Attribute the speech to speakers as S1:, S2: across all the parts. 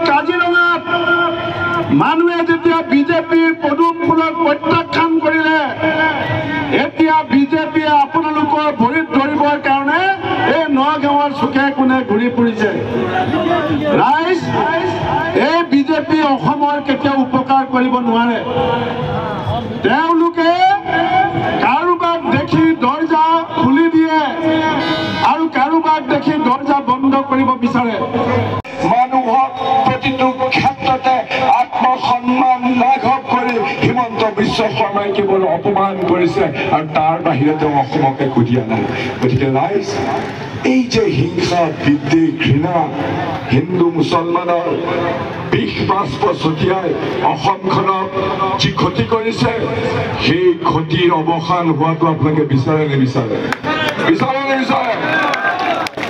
S1: কাজিৰঙাত মানুহে যেতিয়া বিজেপিৰ পদুম ফুলক প্ৰত্যাখ্যান কৰিলে, এতিয়া বিজেপিয়ে আপোনালোকৰ ভৰিত ধৰিবৰ কাৰণে এই নগাঁৱৰ চুকে কোণে ঘূৰি ফুৰিছে। ৰাইজ, এই বিজেপি অসমৰ কেতিয়াও উপকাৰ কৰিব নোৱাৰে। তেওঁলোকে কাৰোবাক দেখি দৰ্জা খুলি দিয়ে আৰু কাৰোবাক দেখি দৰ্জা বন্ধ কৰিব বিচাৰে।
S2: মানুহক প্ৰতিটো ক্ষেত্ৰতে আত্মসন্মান লাঘৱ কৰি হিমন্ত বিশ্ব শৰ্মাই কেৱল অপমান কৰিছে আৰু তাৰ বাহিৰে তেওঁ অসমকে খুদিয়া নাই। গতিকে ৰাইজ, এই যে হিংসা, বিদ্বেষ, ঘৃণা, হিন্দু মুছলমানৰ বিষ বাষ্প ছটিয়াই অসমখনক যি ক্ষতি কৰিছে, সেই ক্ষতিৰ অৱসান হোৱাটো আপোনালোকে বিচাৰে নিবিচাৰে? বিচাৰে নিবিচাৰে?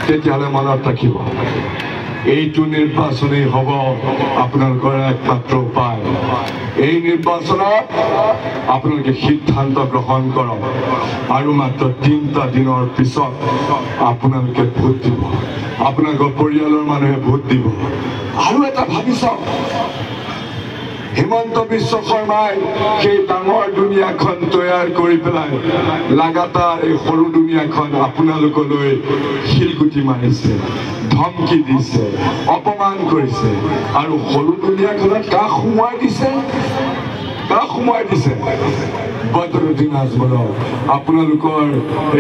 S2: তেতিয়াহ'লে মনত ৰাখিব, এইটো নিৰ্বাচনেই হ'ব আপোনালোকৰ একমাত্ৰ উপায়। এই নিৰ্বাচনত আপোনালোকে সিদ্ধান্ত গ্ৰহণ কৰক আৰু মাত্ৰ 3টা দিনৰ পিছত আপোনালোকে ভোট দিব, আপোনালোকৰ পৰিয়ালৰ মানুহে ভোট দিব। আৰু এটা ভাবি চাওক, হিমন্ত বিশ্ব শৰ্মাই সেই ডাঙৰ দুনিয়াখন তৈয়াৰ কৰি পেলাই লাগাতাৰ এই সৰু দুনিয়াখন আপোনালোকলৈ শিলগুটি মাৰিছে, ধমকি দিছে, অপমান কৰিছে আৰু সৰু দুনিয়াখনত কাষ সোমোৱাই দিছে। বদৰুদ্দিন আজমলক আপোনালোকৰ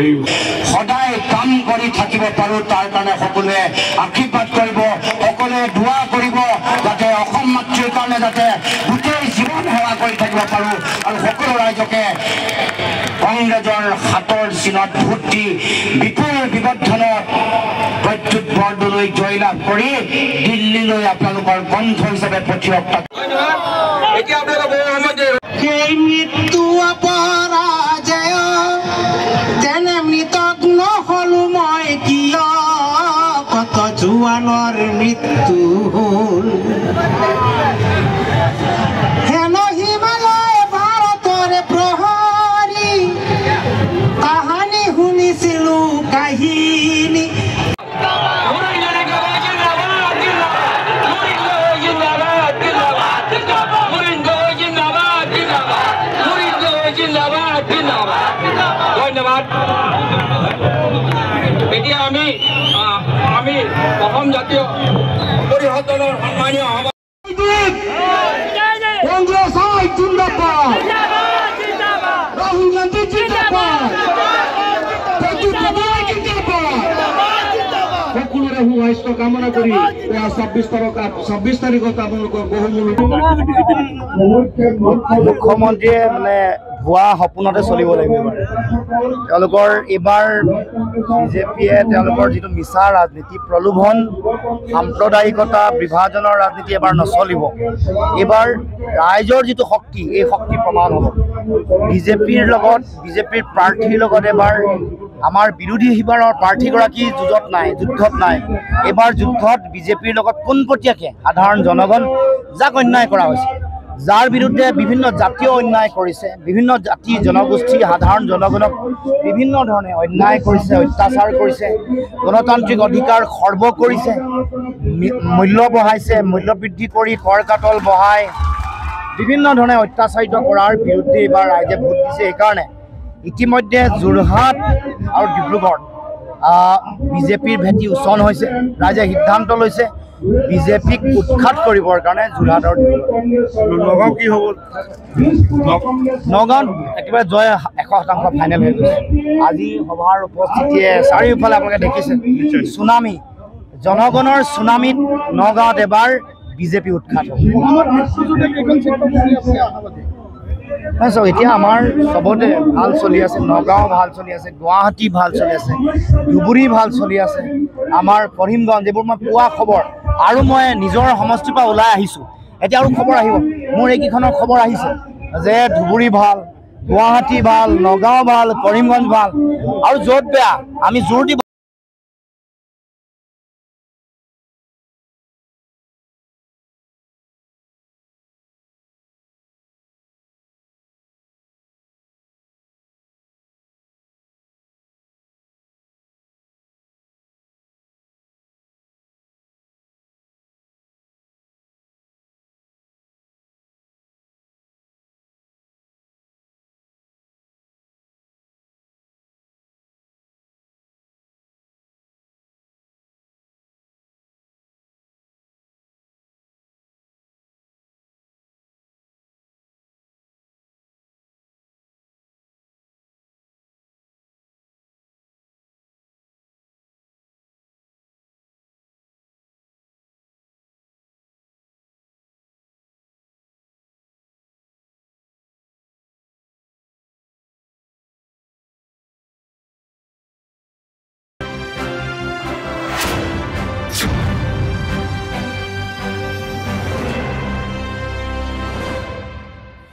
S2: এই
S3: সদায় কাম কৰি থাকিব পাৰোঁ, তাৰ কাৰণে সকলোৱে আশীৰ্বাদ কৰিব, সকলোৱে দোৱা কৰিব, যাতে অসম মাতৃৰ কাৰণে যাতে গোটেই জীৱন সেৱা কৰি থাকিব পাৰোঁ আৰু সকলো ৰাইজকে কংগ্ৰেছৰ হাতৰ চিনত ভোট দি বিপুল বিবৰ্ধনত প্ৰত্যুত বৰদলৈ জয়লাভ কৰি দিল্লীলৈ আপোনালোকৰ বন্ধ হিচাপে পঠিয়াওক।
S4: সেই মৃত্যু অপৰাজয় যেনে মৃতক নহলো মই কিয়, কত জোৱানৰ মৃত্যু হ'ল হেন হিমালয় ভাৰতৰে প্ৰহৰী, কাহানী শুনিছিলো কাহিনী।
S5: ধন্যবাদ। এতিয়া আমি অসম জাতীয় পৰিষদ দলৰ সন্মানীয়
S1: কংগ্ৰেছ জিন্দাবাদ, ৰাহুল গান্ধী জিন্দাবাদ, সকলোৰে সুস্বাস্থ্য কামনা কৰি 26 তাৰিখত আপোনালোকৰ
S6: মুখ্যমন্ত্ৰীয়ে ভুৱা সপোনতে চলিব লাগিব। তেওঁলোকৰ এইবাৰ বিজেপিয়ে তেওঁলোকৰ যিটো মিছা ৰাজনীতি, প্ৰলোভন, সাম্প্ৰদায়িকতা, বিভাজনৰ ৰাজনীতি এবাৰ নচলিব। এইবাৰ ৰাইজৰ যিটো শক্তি, এই শক্তি প্ৰমাণ হ'ব। বিজেপিৰ প্ৰাৰ্থীৰ লগত এবাৰ আমাৰ বিৰোধী শিবিৰৰ প্ৰাৰ্থীগৰাকী যুদ্ধত নাই। এইবাৰ যুদ্ধত বিজেপিৰ লগত পোনপটীয়াকৈ সাধাৰণ জনগণ, যাক অন্যায় কৰা হৈছে, যাৰ বিৰুদ্ধে বিভিন্ন জাতীয় অন্যায় কৰিছে, বিভিন্ন জাতি জনগোষ্ঠী সাধাৰণ জনগণক বিভিন্ন ধৰণে অন্যায় কৰিছে, অত্যাচাৰ কৰিছে, গণতান্ত্ৰিক অধিকাৰ খৰ্ব কৰিছে, মূল্য বঢ়াইছে, মূল্য বৃদ্ধি কৰি কৰ কাটল বঢ়াই বিভিন্ন ধৰণে অত্যাচাৰিত কৰাৰ বিৰুদ্ধে এইবাৰ ৰাইজে ভোট দিছে। সেইকাৰণে ইতিমধ্যে যোৰহাট আৰু ডিব্ৰুগড় বিজেপিৰ ভেটি উচন হৈছে। ৰাইজে সিদ্ধান্ত লৈছে বিজেপিক উৎখাত কৰিবৰ কাৰণে যোৰহাটৰ নগাঁও কি হ'ব, নগাঁৱত একেবাৰে জয় 100% ফাইনেল হৈ গৈছে। আজি সভাৰ উপস্থিতিয়ে চাৰিওফালে আপোনালোকে দেখিছে চুনামি, জনগণৰ চুনামিত নগাঁৱত এবাৰ বিজেপি উৎখাত হ'ব। এতিয়া আমাৰ চবতে ভাল চলি আছে, নগাঁও ভাল চলি আছে, গুৱাহাটী ভাল চলি আছে, ধুবুৰী ভাল চলি আছে, আমাৰ কৰিমগঞ্জ, এইবোৰ মই পোৱা খবৰ। আৰু মই নিজৰ সমষ্টিৰ পৰা ওলাই আহিছোঁ, এতিয়া আৰু খবৰ আহিব, মোৰ এইকেইখনৰ খবৰ আহিছে যে ধুবুৰী ভাল, গুৱাহাটী ভাল, নগাঁও ভাল, কৰিমগঞ্জ ভাল, আৰু য'ত বেয়া আমি জোৰ দিব